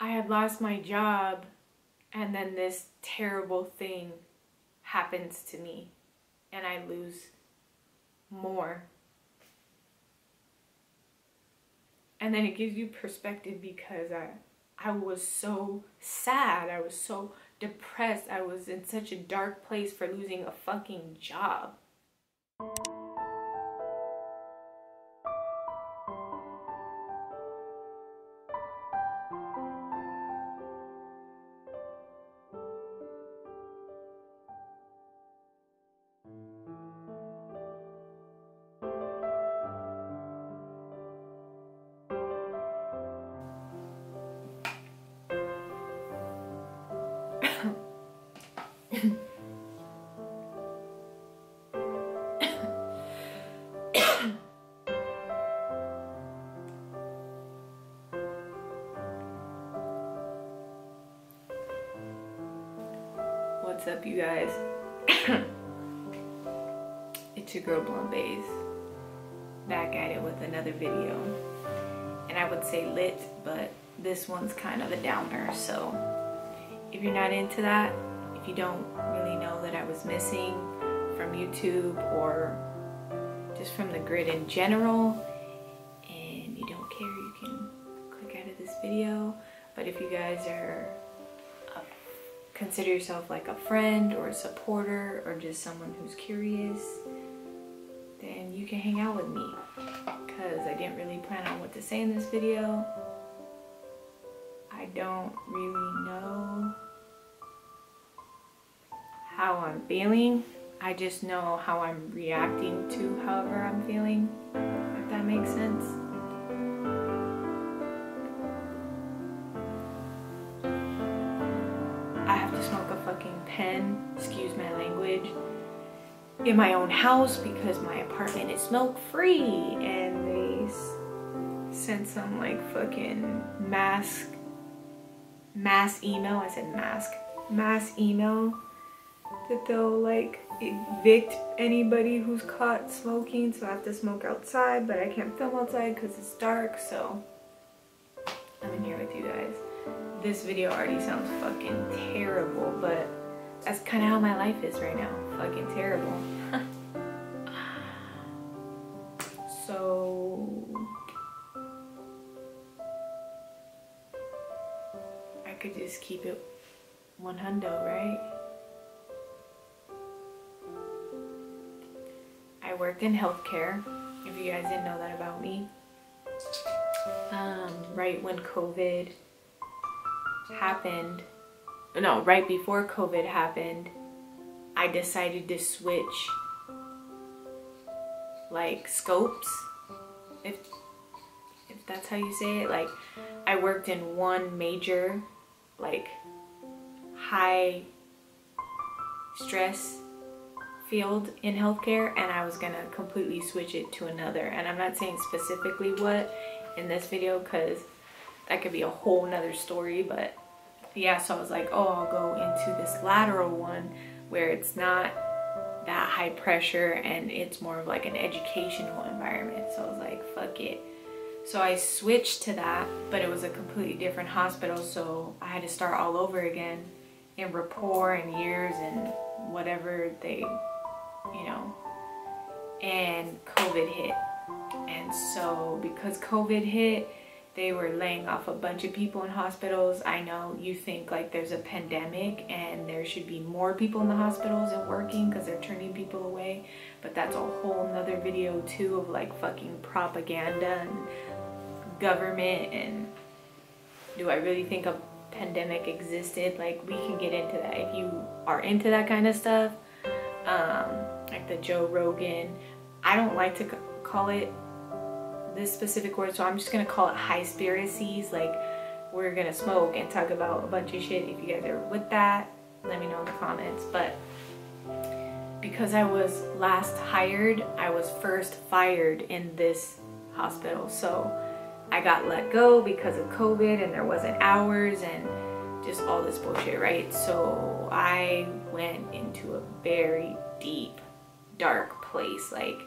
I had lost my job and then this terrible thing happens to me and I lose more. And then it gives you perspective because I was so sad. I was so depressed. I was in such a dark place for losing a fucking job. What's up, you guys? It's your girl BLUNTbaez, back at it with another video. And I would say lit, but this one's kind of a downer, so if you're not into that, if you don't really know that I was missing from YouTube or just from the grid in general, and you don't care, you can click out of this video. But if you guys are consider yourself like a friend or a supporter or just someone who's curious, then you can hang out with me, because I didn't really plan on what to say in this video. I don't really know how I'm feeling. I just know how I'm reacting to however I'm feeling, if that makes sense. I have to smoke a fucking pen, excuse my language, in my own house because my apartment is smoke free, and they sent some like fucking mass email. I said mass email that they'll like evict anybody who's caught smoking, so I have to smoke outside, but I can't film outside because it's dark, so I'm in here with you guys. This video already sounds fucking terrible, but that's kind of how my life is right now. Fucking terrible. So I could just keep it 100, right? I worked in healthcare, if you guys didn't know that about me. Right when COVID happened, no, right before COVID happened, I decided to switch like scopes, if that's how you say it. Like, I worked in one major like high stress field in healthcare, and I was gonna completely switch it to another, and I'm not saying specifically what in this video because that could be a whole nother story. But yeah, so I was like, oh, I'll go into this lateral one where it's not that high pressure and it's more of like an educational environment. So I was like, fuck it. So I switched to that, but it was a completely different hospital, so I had to start all over again in rapport and years and whatever they, you know, and COVID hit. And so because COVID hit, they were laying off a bunch of people in hospitals. I know you think like there's a pandemic and there should be more people in the hospitals and working because they're turning people away, but that's a whole nother video too, of like fucking propaganda and government. And do I really think a pandemic existed? Like, we can get into that if you are into that kind of stuff. Like the Joe Rogan, I don't like to call it this specific word, so I'm just gonna call it high-spiracies. Like, we're gonna smoke and talk about a bunch of shit. If you guys are with that, let me know in the comments. But because I was last hired, I was first fired in this hospital, so I got let go because of COVID and there wasn't hours and just all this bullshit, right? So I went into a very deep, dark place. Like,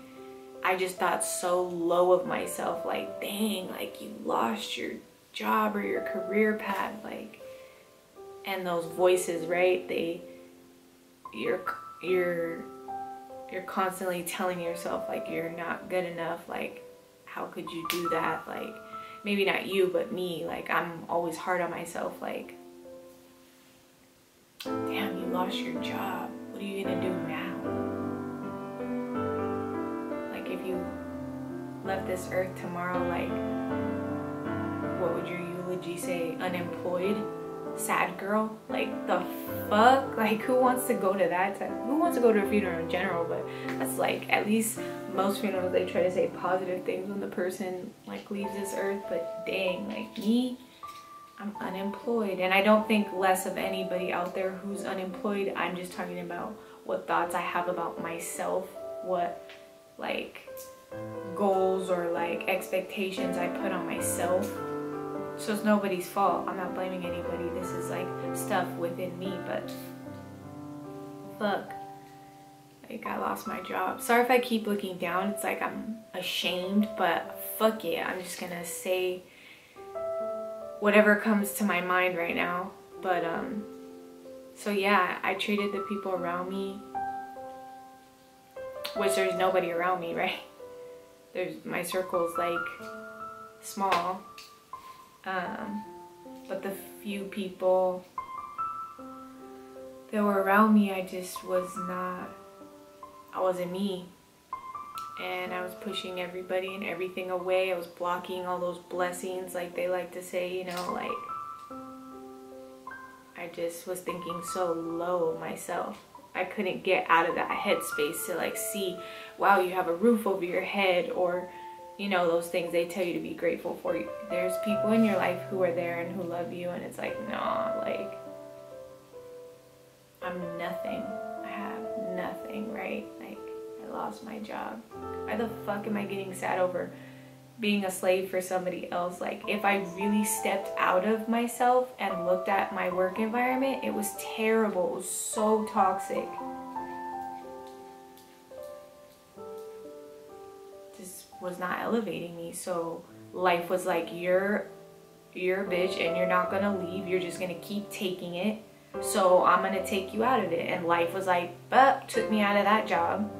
I just thought so low of myself, like, dang, like, you lost your job or your career path, like, and those voices, right? You're constantly telling yourself like you're not good enough, like how could you do that? Like, maybe not you, but me, like I'm always hard on myself, like, damn, you lost your job, what are you gonna do now? Like, if you left this earth tomorrow, like, what would your eulogy say? Unemployed? Sad girl? Like, the fuck? Like, who wants to go to that type? Who wants to go to a funeral in general? But that's like, at least most funerals, they try to say positive things when the person like leaves this earth. But dang, like me, I'm unemployed. And I don't think less of anybody out there who's unemployed. I'm just talking about what thoughts I have about myself, what like goals or like expectations I put on myself. So it's nobody's fault. I'm not blaming anybody. This is like stuff within me, but fuck. Like, I lost my job. Sorry if I keep looking down. It's like I'm ashamed, but fuck it. I'm just gonna say whatever comes to my mind right now. But so yeah, I treated the people around me, which there's nobody around me, right? My circle's like small. But the few people that were around me, I wasn't me. And I was pushing everybody and everything away. I was blocking all those blessings, like they like to say, you know, like I just was thinking so low of myself. I couldn't get out of that headspace to like see, wow, you have a roof over your head, or you know, those things they tell you to be grateful for. There's people in your life who are there and who love you, and it's like, nah, like, I'm nothing. I have nothing, right? Like, I lost my job. Why the fuck am I getting sad over being a slave for somebody else? Like, if I really stepped out of myself and looked at my work environment, it was terrible. It was so toxic. Was not elevating me. So life was like, you're a bitch and you're not gonna leave, you're just gonna keep taking it, so I'm gonna take you out of it. And life was like, took me out of that job.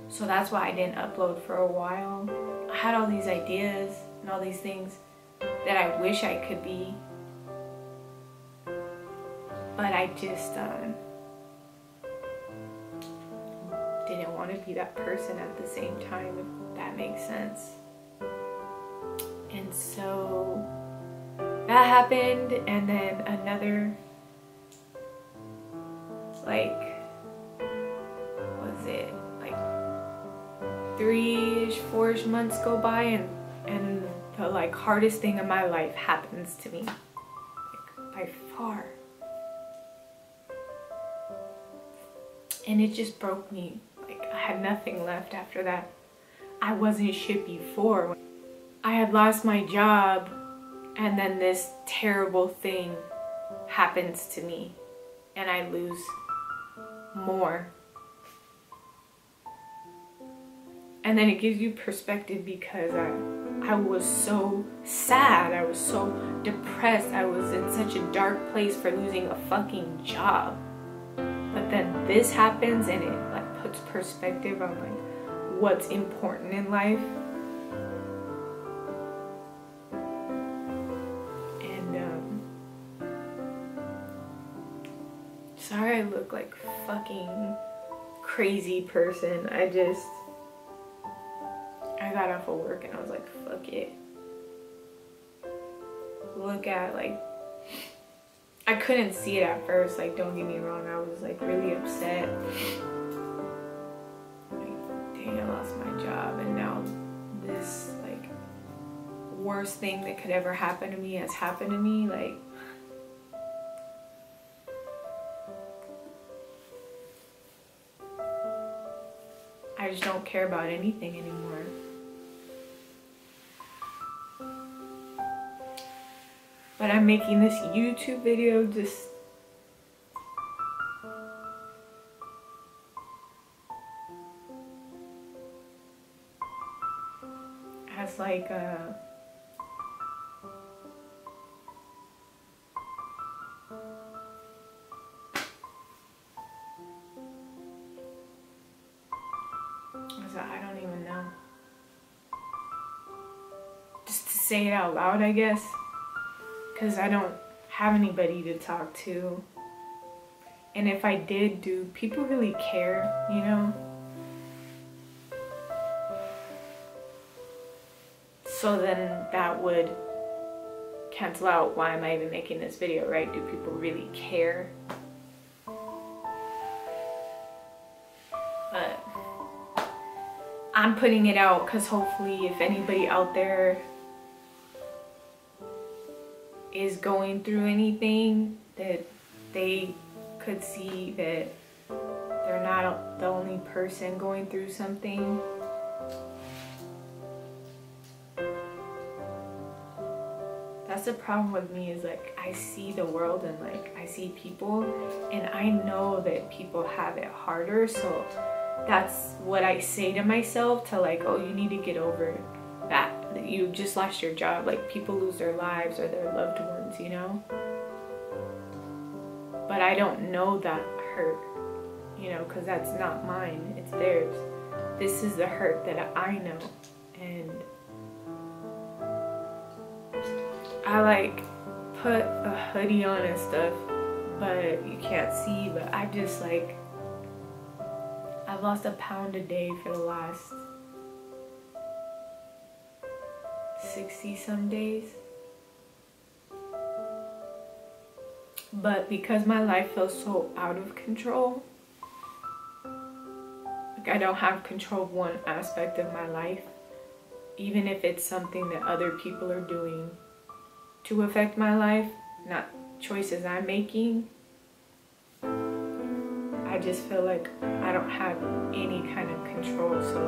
So that's why I didn't upload for a while. I had all these ideas and all these things that I wish I could be, but I just didn't want to be that person at the same time, if that makes sense. And so that happened, and then another, like, was it like 3-ish, 4-ish months go by, and the like hardest thing in my life happens to me, like, by far. And it just broke me. I had nothing left after that. I wasn't shit before. I had lost my job, and then this terrible thing happens to me, and I lose more. And then it gives you perspective, because I was so sad. I was so depressed. I was in such a dark place for losing a fucking job. But then this happens, and it like puts perspective on like what's important in life. And sorry I look like fucking crazy person. I got off of work and I was like, fuck it. Look at, like, I couldn't see it at first, like, don't get me wrong, I was like really upset. Like, dang, I lost my job, and now this like worst thing that could ever happen to me has happened to me. Like, I just don't care about anything anymore. But I'm making this YouTube video just as like like I don't even know. Just to say it out loud, I guess. Because I don't have anybody to talk to. And if I did, do people really care, you know? So then that would cancel out why am I even making this video, right? Do people really care? But I'm putting it out because hopefully if anybody out there is going through anything, that they could see that they're not the only person going through something. That's the problem with me, is like I see the world and like I see people and I know that people have it harder, so that's what I say to myself, to like, oh, you need to get over that you just lost your job. Like people lose their lives or their loved ones, you know? But I don't know that hurt, you know, because that's not mine, it's theirs. This is the hurt that I know. And I like put a hoodie on and stuff, but you can't see, but I just like, I've lost a pound a day for the last 60 some days. But because my life feels so out of control, like I don't have control of one aspect of my life, even if it's something that other people are doing to affect my life, not choices I'm making. I just feel like I don't have any kind of control. So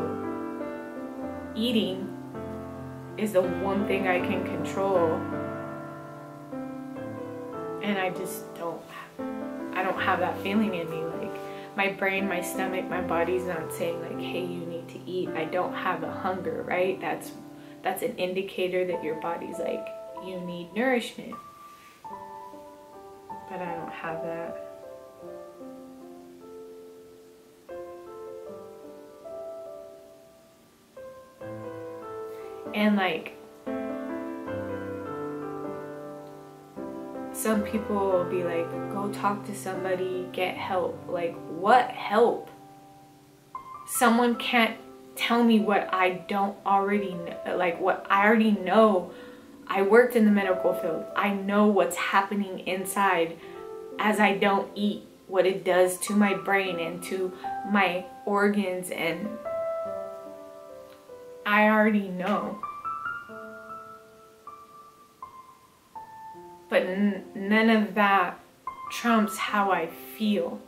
eating is the one thing I can control, and I just I don't have that feeling in me. Like my brain, my stomach, my body's not saying like, hey, you need to eat. I don't have a hunger, right? That's an indicator that your body's like, you need nourishment. But I don't have that. And like, some people will be like, go talk to somebody, get help. Like, what help? Someone can't tell me what I don't already know, like what I already know. I worked in the medical field. I know what's happening inside as I don't eat, what it does to my brain and to my organs, and I already know. But none of that trumps how I feel.